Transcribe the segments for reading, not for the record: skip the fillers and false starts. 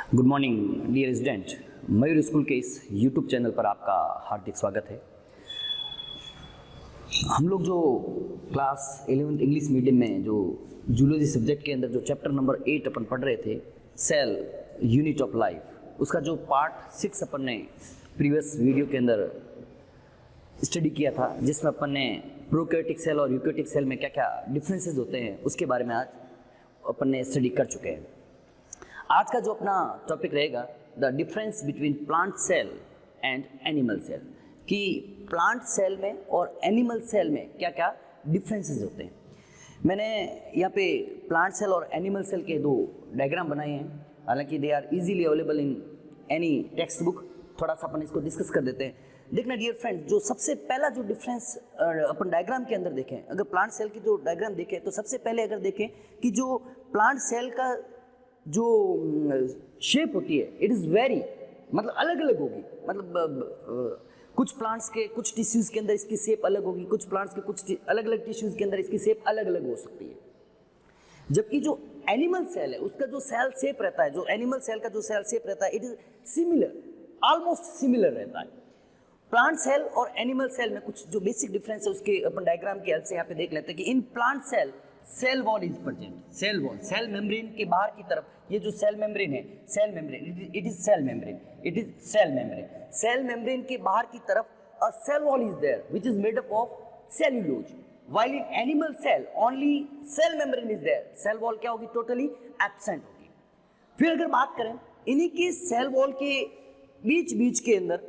Good morning dear student, मयूर school के इस YouTube channel पर आपका हार्दिक स्वागत है। हम लोग जो क्लास 11th इंग्लिश मीडियम में जो जूलॉजी सब्जेक्ट के अंदर जो चैप्टर नंबर 8 अपन पढ़ रहे थे, सेल यूनिट ऑफ लाइफ, उसका जो पार्ट 6 अपन ने प्रीवियस वीडियो के अंदर स्टडी किया था, जिसमें अपन ने प्रोकैरियोटिक सेल और यूकैरियोटिक सेल में क्या क्या डिफरेंसेस होते हैं उसके बारे में आज अपन ने स्टडी कर चुके हैं। आज का जो अपना टॉपिक रहेगा the difference between plant cell and animal cell, कि प्लांट सेल में और एनिमल सेल में क्या क्या डिफरेंसेस होते हैं। मैंने यहाँ पे प्लांट सेल और एनिमल सेल के दो डायग्राम बनाए हैं, हालांकि they are easily available in any textbook. थोड़ा सा अपन इसको डिस्कस कर देते हैं। देखना डियर फ्रेंड्स, जो सबसे पहला जो डिफरेंस अपन डायग्राम के अंदर देखें, अगर प्लांट सेल की जो डायग्राम देखें तो सबसे पहले अगर देखें कि जो प्लांट सेल का जो शेप होती है इट इज़ वेरी मतलब अलग अलग होगी। मतलब कुछ प्लांट्स के कुछ टिश्यूज़ के अंदर इसकी शेप अलग होगी, कुछ प्लांट्स के कुछ अलग अलग टिश्यूज़ के अंदर इसकी शेप अलग अलग हो सकती है। जबकि जो एनिमल सेल है उसका जो सेल शेप रहता है, जो एनिमल सेल का जो सेल शेप रहता है, it is similar, almost similar रहता है। प्लांट सेल और एनिमल सेल में कुछ जो बेसिक डिफरेंस है उसके अपन डायग्राम की हेल्प से यहाँ पे देख लेते हैं कि in plant cell cell wall is present. Cell wall, cell membrane के बाहर की तरफ ये जो सेल मेम्ब्रेन है, cell membrane, it is cell membrane, it is cell membrane. Cell membrane के बाहर की तरफ a cell wall is there which is made up of cellulose, while in animal cell only cell membrane is there. Cell wall क्या होगी? Totally absent होगी। फिर अगर बात करें इन्हीं के सेल वॉल के बीच बीच के अंदर,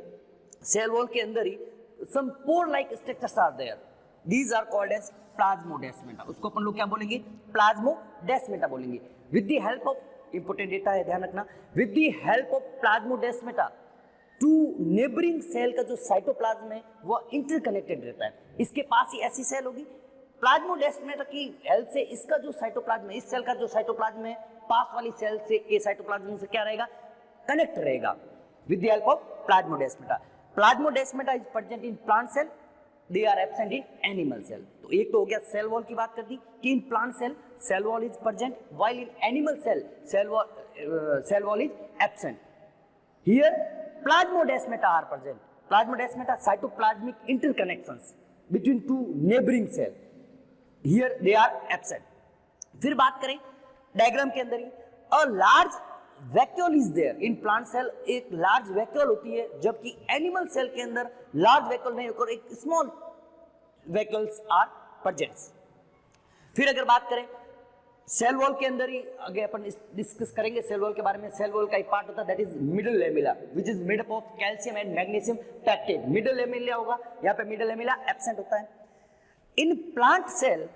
सेल वॉल के अंदर ही some pore like structures are there, these are called as plasmodesmata. उसको अपन लोग क्या बोलेंगे? प्लाज्मोडेस्माटा बोलेंगे। With the help of, important data है ध्यान रखना, with the help of plasmodesmata two neighbouring cell का जो साइटोप्लाज्म है वो इंटरकनेक्टेड रहता है। इसके पास ही ऐसी सेल होगी, प्लाज्मोडेस्माटा की हेल्प से इसका जो साइटोप्लाज्म है, इस सेल का जो साइटोप्लाज्म है, पास वाली सेल से के साइटोप्लाज्म से क्या रहेगा? कनेक्ट रहेगा with the help of plasmodesmata. Plasmodesmata is present in plant cell, they are absent in animal cell. तो एक तो हो गया सेल वॉल की बात कर दी कि in plant cell cell wall is present, while in animal cell cell wall is absent. Here plasmodesmata are present. Plasmodesmata cytoplasmic interconnections between two neighbouring cell, here they are absent. फिर बात करें diagram के अंदर ही, a large vacuole is there in plant cell, एक large vacuole होती है, जबकि एनिमल सेल के अंदर लार्ज वैक्यूल नहीं होकर एक स्मॉल वैक्यूल्स आर प्रेजेंट। फिर अगर बात करें सेल वॉल के अंदर ही आगे अपन डिस्कस करेंगे सेल वॉल के बारे में। सेल वॉल का एक पार्ट होता है that is middle lamella which is made up of calcium and magnesium pectate. Middle lamella होगा, यहाँ पे मिडल लेमिला एब्सेंट होता है। In plant cell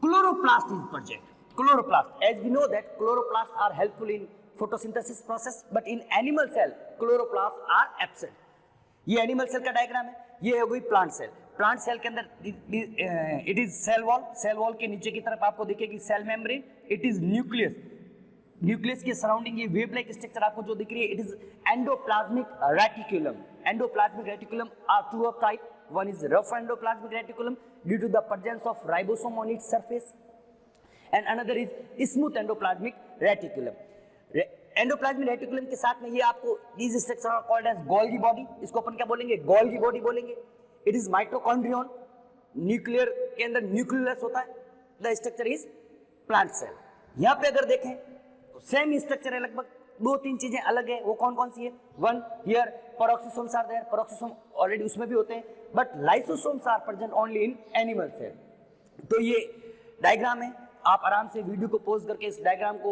chloroplast is present. Chloroplast, as we know that chloroplasts are helpful in photosynthesis process, but in animal cell chloroplasts are absent. ये animal cell का diagram है, ये हो गई प्लांट सेल। प्लांट सेल के अंदर it is cell wall, cell wall के नीचे की तरफ आपको दिखेगी cell membrane, it is nucleus, nucleus के सराउंडिंग ये वेव लाइक स्ट्रक्चर आपको जो दिख रही है, it is endoplasmic reticulum. Endoplasmic reticulum are two of type, one is rough endoplasmic reticulum due to the presence of ribosome on its surface, and another is smooth endoplasmic reticulum. Endoplasmic reticulum के साथ में ये आपको these structures are called as Golgi body, इसको अपन क्या बोलेंगे? Golgi body बोलेंगे। It is mitochondrion, nuclear के अंदर न्यूक्लियस होता है, the structure is plant cell। यहाँ पे अगर देखें तो सेम स्ट्रक्चर है, लगभग दो तीन चीजें अलग है। वो कौन कौन सी है? One, here peroxisomes are there, peroxisome already उसमें भी होते हैं, but lysosomes are present only in animal cell. तो ये डायग्राम है, आप आराम से वीडियो को पॉज करके इस डायग्राम को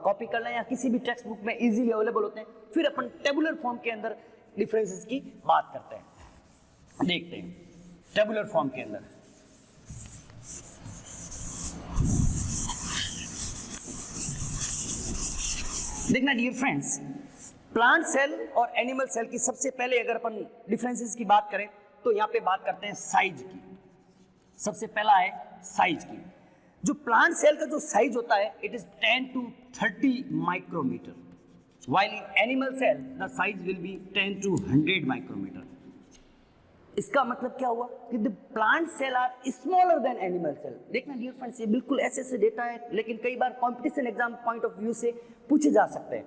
कॉपी कर लें, या किसी भी टेक्स्ट बुक में इजीली अवेलेबल होते हैं। फिर अपन टेबुलर फॉर्म के अंदर डिफरेंसेस की बात करते हैं, देखते हैं टेबुलर फॉर्म के अंदर। देखना डियर फ्रेंड्स, प्लांट सेल और एनिमल सेल की सबसे पहले अगर अपन डिफरेंसेस की बात करें तो यहाँ पे बात करते हैं साइज की। सबसे पहला है साइज की। जो प्लांट सेल का जो साइज होता है it is 10 to 30 micrometre, while in animal cell the size will be 10 to 100 micrometre. इसका मतलब क्या हुआ कि the plant cell are smaller than animal cell. देखना डियर फ्रेंड्स, ये बिल्कुल ऐसे डेटा है, लेकिन कई बार competition exam point of view से पूछे जा सकते हैं।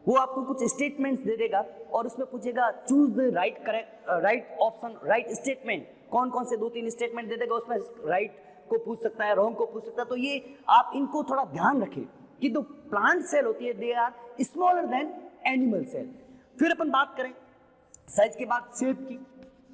वो आपको कुछ स्टेटमेंट्स दे देगा और उसमें पूछेगा choose the right option, right statement. कौन कौन से 2-3 स्टेटमेंट दे देगा, उसमें राइट को पूछ सकता है, रॉन्ग को पूछ सकता है। तो ये आप इनको थोड़ा ध्यान रखें कि जो प्लांट सेल होती है they are smaller than animal cell. फिर अपन बात करें साइज के बाद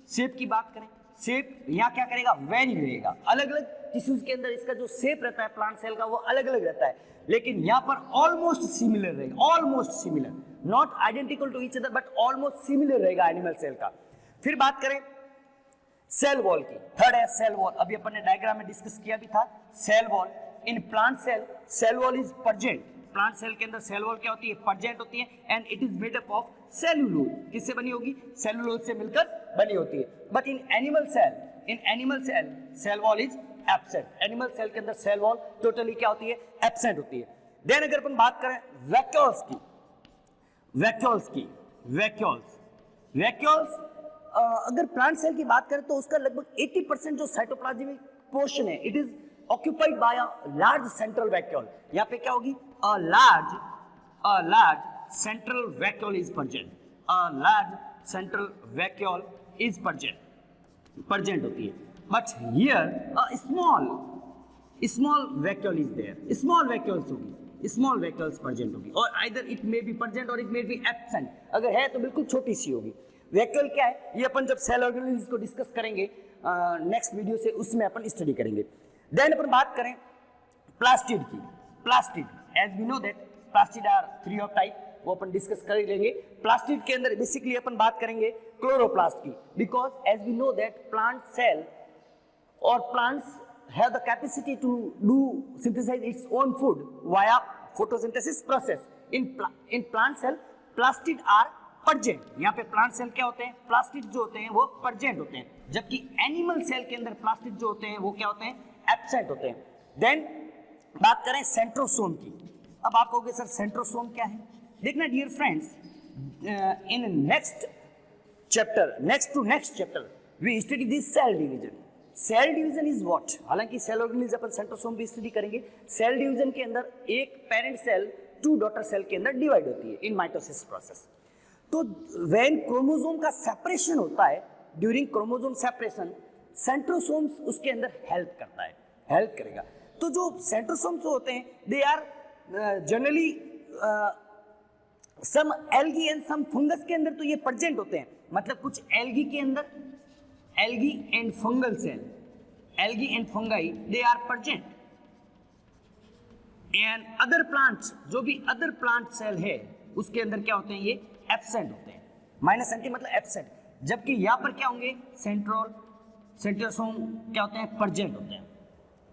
शेप की बात करें। शेप यहाँ क्या करेगा, वेरी रहेगा। अलग अलग टिश्यूज के अंदर इसका जो शेप रहता है प्लांट सेल का वो अलग अलग रहता है, लेकिन यहाँ पर ऑलमोस्ट सिमिलर रहेगा, almost similar, not identical to each other but almost similar रहेगा एनिमल सेल का। फिर बात करें सेल वॉल की, थर्ड है सेल वॉल। अभी अपन ने डायग्राम में डिस्कस किया भी था cell wall. In plant cell wall is present. Plant cell के अंदर सेल वॉल क्या होती है, पर्जेंट होती है, and it is made up of cellulose. किससे बनी होगी, सेलुलोज से मिलकर बनी होती है। But in animal cell cell wall is absent. Animal cell के अंदर सेल वॉल टोटली क्या होती है, एब्सेंट होती है। देन अगर अपन बात करें वैक्यूल्स अगर प्लांट सेल की बात करें तो उसका लगभग 80% जो साइटोप्लाज्मिक पोर्शन है it is occupied by a large central vacuole. यहाँ पे क्या होगी, a large central vacuole is present. A large central vacuole is present होती है। But here a small vacuole is there. Small vacuoles होगी, small vacuoles present होगी, और either it may be present और इट मे बी एब्सेंट। अगर है तो बिल्कुल छोटी सी होगी। वैक्यूल क्या है, ये अपन जब सेल ऑर्गेनेल्स को डिस्कस करेंगे नेक्स्ट वीडियो से, उसमें अपन स्टडी करेंगे। देन अपन बात करें प्लास्टिड की। Plastid, as we know that plastid are 3 of type, वो अपन डिस्कस कर लेंगे। प्लास्टिड के अंदर बेसिकली अपन बात करेंगे क्लोरोप्लास्ट की, because as we know that plant cell और plants have the capacity to do synthesize its own food via photosynthesis process. In plant cell plastid are present. यहाँ पे प्लांट सेल क्या होते हैं, प्लास्टिड जो होते हैं वो प्रेजेंट होते हैं, जबकि एनिमल सेल के अंदर प्लास्टिड जो होते हैं वो क्या होते हैं, एब्सेंट होते हैं। देन बात करें सेंट्रोसोम की। अब आप कहोगे सर सेंट्रोसोम क्या है। देखना dear friends, in next chapter we study this cell division. Cell division is what, हालांकि सेल ऑर्गेनेल्स अपन सेंट्रोसोम भी स्टडी करेंगे। सेल डिवीजन के अंदर एक पेरेंट सेल 2 डॉटर सेल के अंदर डिवाइड होती है इन माइटोसिस प्रोसेस। तो व्हेन क्रोमोसोम का सेपरेशन होता है, ड्यूरिंग क्रोमोसोम सेपरेशन सेंट्रोसोम्स उसके अंदर हेल्प करेगा। तो जो सेंट्रोसोम्स होते हैं they are generally some algae and some fungus के अंदर तो ये प्रेजेंट होते हैं, मतलब कुछ एल्गी के अंदर, algae and fungal cell, algae and fungi they are present, and other plants, जो भी other plant cell है उसके अंदर क्या होते हैं, ये absent होते हैं। माइनस एंटी मतलब absent, जबकि यहाँ पर क्या होंगे, सेंट्रोसोम क्या होते हैं, present होते हैं।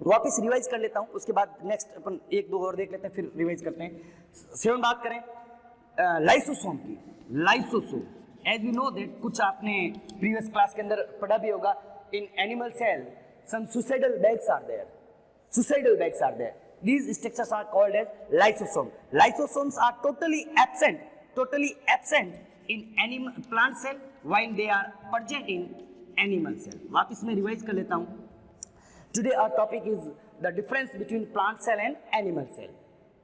वापस रिवाइज कर लेता हूँ, उसके बाद नेक्स्ट अपन 1-2 और देख लेते हैं, फिर रिवाइज करते हैं। 7 बात करें लाइसोसोम की। Lysosome as you know that, कुछ आपने प्रीवियस क्लास के अंदर पढ़ा भी होगा, in animal cell some suicidal bags are there. These structures are called as lysosome. Lysosomes are totally absent in animal plant cell while they are present in animal cell. वापस मैं revise कर लेता हूँ। Today our topic is the difference between plant cell and animal cell.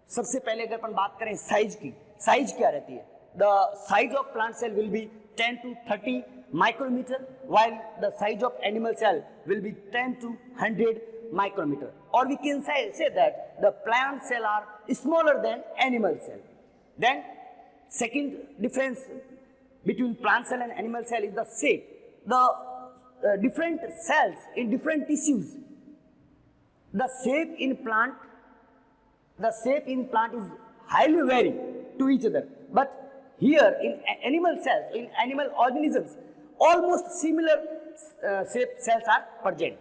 सबसे पहले अगर अपन बात करें साइज की, साइज क्या रहती है? The size of plant cell will be 10 to 30 micrometer, while the size of animal cell will be 10 to 100 micrometer. Or we can say that the plant cell are smaller than animal cell. Then second difference between plant cell and animal cell is the shape. The different cells in different tissues, the shape in plant is highly vary to each other, but here in animal cells, in animal organisms, almost similar shape cells are present.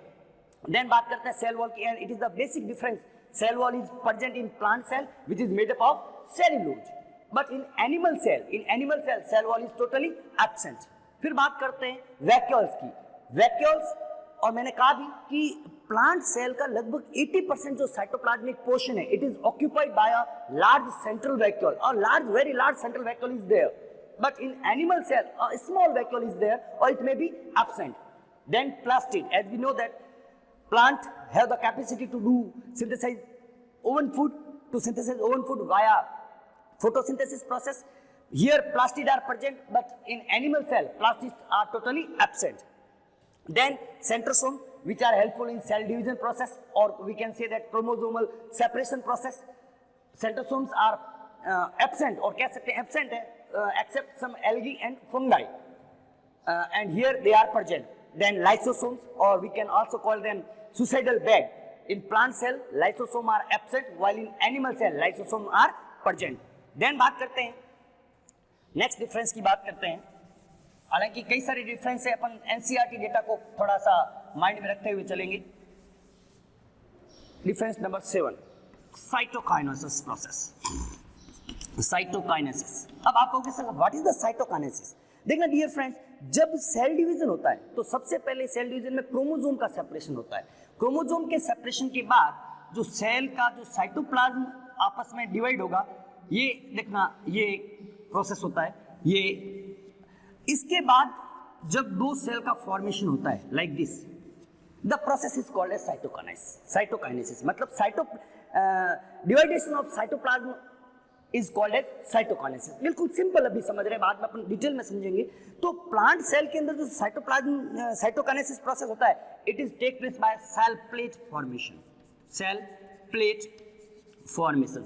Then बात करते हैं cell wall की, and it is the basic difference. Cell wall is present in plant cell, which is made up of cellulose, but in animal cell, cell wall is totally absent. फिर बात करते हैं vacuoles की। Vacuoles, और मैंने कहा भी कि प्लांट सेल का लगभग 80% जो साइटोप्लाज्मिक पोर्शन है, it is occupied by a large central vacuole, और very large central vacuole is there, but in animal cell a small vacuole is there, और it may be absent. Then plastid, as we know that plant have the capacity to do synthesize own food via photosynthesis process. Here plastid are present, but in animal cell plastids are totally absent. Then centrosome, which are helpful in cell division process, or we can say that chromosomal separation process. Centrosomes are absent, or कह सकते हैं absent है, except some algae and fungi, and here they are present. Then lysosomes, or we can also call them suicidal bag. In plant cell lysosome are absent, while in animal cell lysosome are present. Then बात करते हैं next difference की बात करते हैं. हालांकि कई सारे डिफरेंस है, अपन एनसीईआरटी डेटा को थोड़ा सा माइंड में रखते हुए चलेंगे. Difference number 7, cytokinesis process. Cytokinesis. अब आप कहोगे sir what is the cytokinesis? देखना डियर फ्रेंड्स, जब सेल डिवीजन होता है तो सबसे पहले सेल डिवीजन में क्रोमोसोम का सेपरेशन होता है. क्रोमोसोम के सेपरेशन के बाद जो सेल का जो साइटोप्लाज्म आपस में डिवाइड होगा, ये देखना ये प्रोसेस होता है. ये इसके बाद जब दो सेल का फॉर्मेशन होता है like this, the process is called as cytokinesis. Cytokinesis मतलब division of cytoplasm is called as cytokinesis. बिल्कुल सिंपल, अभी समझ रहे हैं, बाद में अपन डिटेल में समझेंगे. तो प्लांट सेल के अंदर जो साइटोप्लाज्म साइटोकाइनेसिस प्रोसेस होता है, it is take place by cell plate formation. Cell plate formation,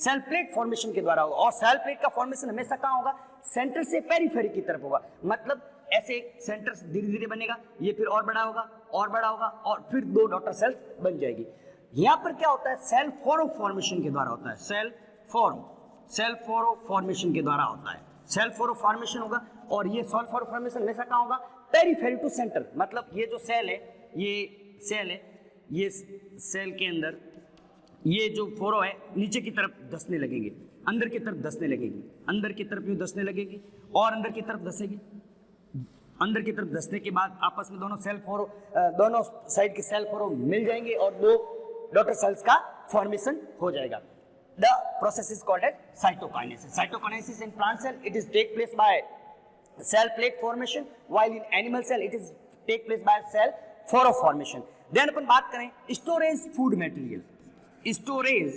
cell plate formation के द्वारा होगा. और सेल प्लेट का फॉर्मेशन हमेशा कहाँ होगा? सेंटर से पेरिफेरी की तरफ होगा. मतलब ऐसे सेंटर धीरे धीरे बनेगा, ये फिर और बड़ा होगा और बड़ा होगा, और फिर दो डॉटर सेल्स बन जाएगी. यहाँ पर क्या होता है? सेल फोरो फॉर्मेशन के द्वारा होता है. सेल फोरो फॉर्मेशन के द्वारा होता है. सेल फोरो फॉर्मेशन होगा, और ये सेल फोरो फॉर्मेशन हमेशा कहाँ होगा? Periphery to centre. मतलब ये जो सेल है, ये सेल के अंदर ये जो फोरो है नीचे की तरफ धंसने लगेंगे, अंदर की तरफ धंसने लगेगी, अंदर की तरफ यूं धंसने लगेगी, और अंदर की तरफ धंसेगी. अंदर की तरफ धंसने के बाद आपस में दोनों सेल फोरो, दोनों साइड के सेल फोरो मिल जाएंगे और दो डॉटर सेल्स का फॉर्मेशन हो जाएगा. The process is called as cytokinesis. Cytokinesis in plant cell it is take place by cell plate formation, while in animal cell it is take place by cell furrow formation. Then अपन बात करें storage food material. Storage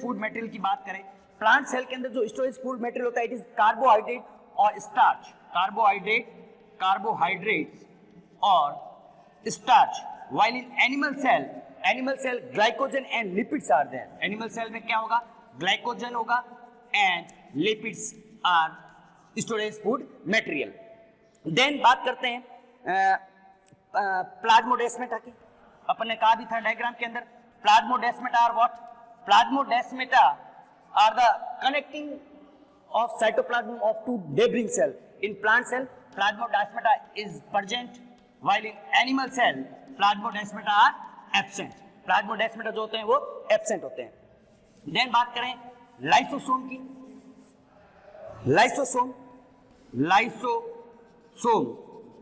food material की बात करें, plant cell के अंदर जो storage food material होता है, इट इज कार्बोहाइड्रेट और स्टार्च. कार्बोहाइड्रेट्स और starch. While in animal cell glycogen and lipids are there. Animal cell में क्या होगा? ग्लाइकोजन होगा and lipids are storage food material. Then बात करते हैं प्लाज्मोडेस्माटा की. अपन ने कहा भी था डायग्राम के अंदर, plasmodesmata are what? Plasmodesmata are the connecting of cytoplasm of two neighbouring cell. In plant cell plasmodesmata is present, while in animal cell plasmodesmata are absent. Plasmodesmata जो होते हैं वो एब्सेंट होते हैं. देन बात करें लाइसोसोम की.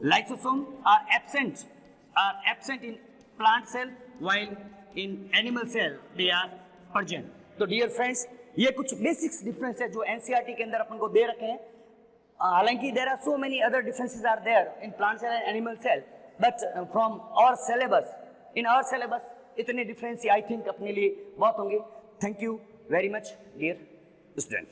Lysosome are absent in plant cell, while in animal cell they are present. तो dear friends, ये कुछ बेसिक्स डिफरेंस है जो एनसीईआरटी के अंदर अपन को दे रखे हैं. हालांकि there are so many other differences are there in plant cell and animal cell, but from our syllabus, in our syllabus इतने डिफरेंस आई थिंक अपने लिए बहुत होंगे. Thank you very much dear student.